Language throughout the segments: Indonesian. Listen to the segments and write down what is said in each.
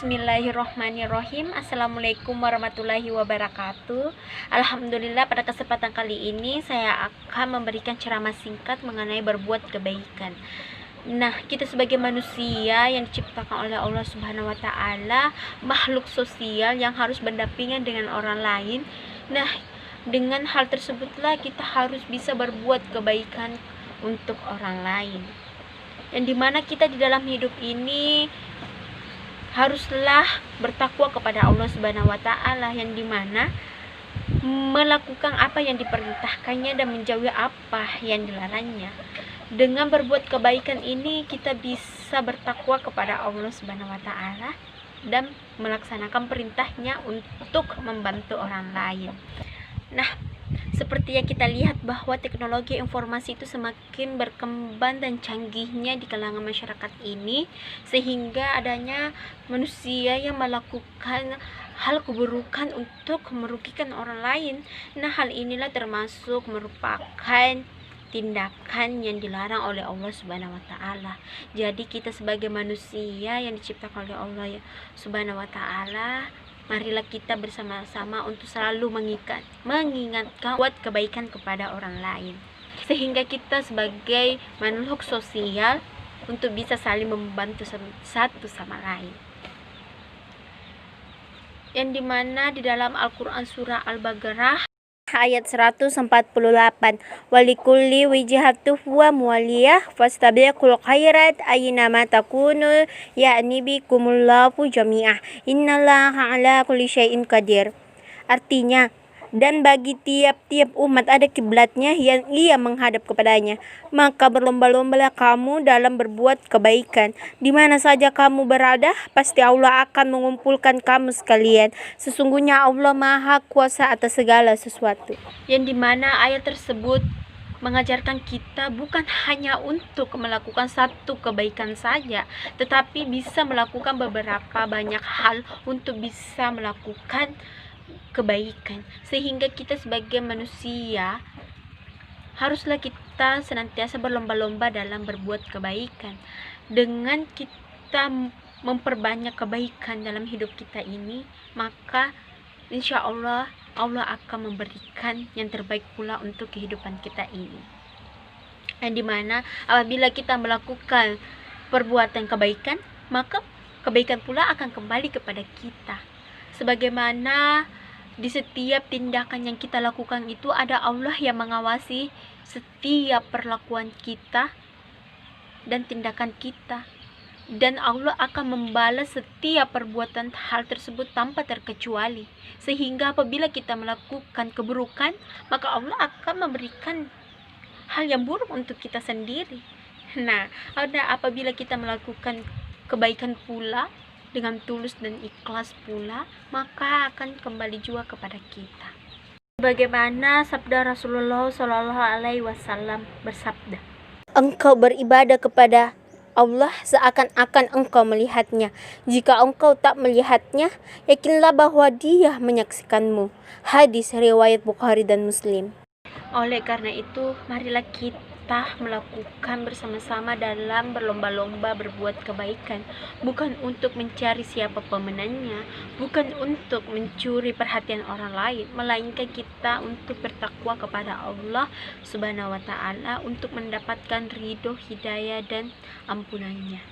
Bismillahirrohmanirrohim. Assalamualaikum warahmatullahi wabarakatuh. Alhamdulillah, pada kesempatan kali ini saya akan memberikan ceramah singkat mengenai berbuat kebaikan. Nah, kita sebagai manusia yang diciptakan oleh Allah Subhanahu wa Ta'ala, makhluk sosial yang harus berdampingan dengan orang lain. Nah, dengan hal tersebutlah kita harus bisa berbuat kebaikan untuk orang lain. Yang dimana kita di dalam hidup ini haruslah bertakwa kepada Allah Subhanahu wa Ta'ala, yang dimana melakukan apa yang diperintahkannya dan menjauhi apa yang dilarangnya. Dengan berbuat kebaikan ini kita bisa bertakwa kepada Allah Subhanahu wa Ta'ala dan melaksanakan perintahnya untuk membantu orang lain. Nah, seperti yang kita lihat bahwa teknologi informasi itu semakin berkembang dan canggihnya di kalangan masyarakat ini, sehingga adanya manusia yang melakukan hal keburukan untuk merugikan orang lain. Nah, hal inilah termasuk merupakan tindakan yang dilarang oleh Allah Subhanahu wa Ta'ala. Jadi kita sebagai manusia yang diciptakan oleh Allah Subhanahu wa Ta'ala, marilah kita bersama-sama untuk selalu mengingatkan buat kebaikan kepada orang lain, sehingga kita sebagai makhluk sosial untuk bisa saling membantu satu sama lain. Yang dimana di dalam Al-Quran surah Al-Baqarah ayat 148, walikulli wijhatu huwa muwaliyah fastabiqul khairat aynama takunu ya'ni bikumullahu jami'ah innallaha ala kulli syai'in qadir. Artinya, dan bagi tiap-tiap umat ada kiblatnya yang ia menghadap kepadanya, maka berlomba-lombalah kamu dalam berbuat kebaikan. Di mana saja kamu berada, pasti Allah akan mengumpulkan kamu sekalian. Sesungguhnya Allah Maha Kuasa atas segala sesuatu. Yang dimana ayat tersebut mengajarkan kita bukan hanya untuk melakukan satu kebaikan saja, tetapi bisa melakukan beberapa banyak hal untuk bisa melakukan kebaikan, sehingga kita sebagai manusia haruslah kita senantiasa berlomba-lomba dalam berbuat kebaikan. Dengan kita memperbanyak kebaikan dalam hidup kita ini, maka insya Allah akan memberikan yang terbaik pula untuk kehidupan kita ini. Yang dimana apabila kita melakukan perbuatan kebaikan, maka kebaikan pula akan kembali kepada kita. Sebagaimana di setiap tindakan yang kita lakukan itu ada Allah yang mengawasi setiap perlakuan kita dan tindakan kita, dan Allah akan membalas setiap perbuatan hal tersebut tanpa terkecuali, sehingga apabila kita melakukan keburukan, maka Allah akan memberikan hal yang buruk untuk kita sendiri. Nah, apabila kita melakukan kebaikan pula dengan tulus dan ikhlas pula, maka akan kembali juga kepada kita. Bagaimana sabda Rasulullah Shallallahu Alaihi Wasallam bersabda, engkau beribadah kepada Allah seakan-akan engkau melihatnya. Jika engkau tak melihatnya, yakinlah bahwa Dia menyaksikanmu. Hadis riwayat Bukhari dan Muslim. Oleh karena itu, marilah kita melakukan bersama-sama dalam berlomba-lomba berbuat kebaikan, bukan untuk mencari siapa pemenangnya, bukan untuk mencuri perhatian orang lain, melainkan kita untuk bertakwa kepada Allah Subhanahu wa Ta'ala untuk mendapatkan ridho, hidayah dan ampunannya.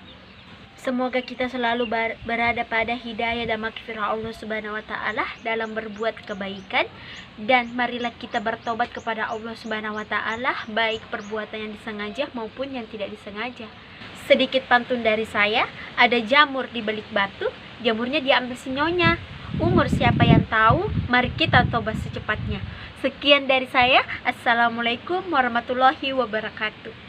Semoga kita selalu berada pada hidayah dan maghfirah Allah Subhanahu wa Ta'ala dalam berbuat kebaikan, dan marilah kita bertobat kepada Allah Subhanahu wa Ta'ala, baik perbuatan yang disengaja maupun yang tidak disengaja. Sedikit pantun dari saya, ada jamur di balik batu, jamurnya diambil sinyonya. Umur siapa yang tahu, mari kita tobat secepatnya. Sekian dari saya. Assalamualaikum warahmatullahi wabarakatuh.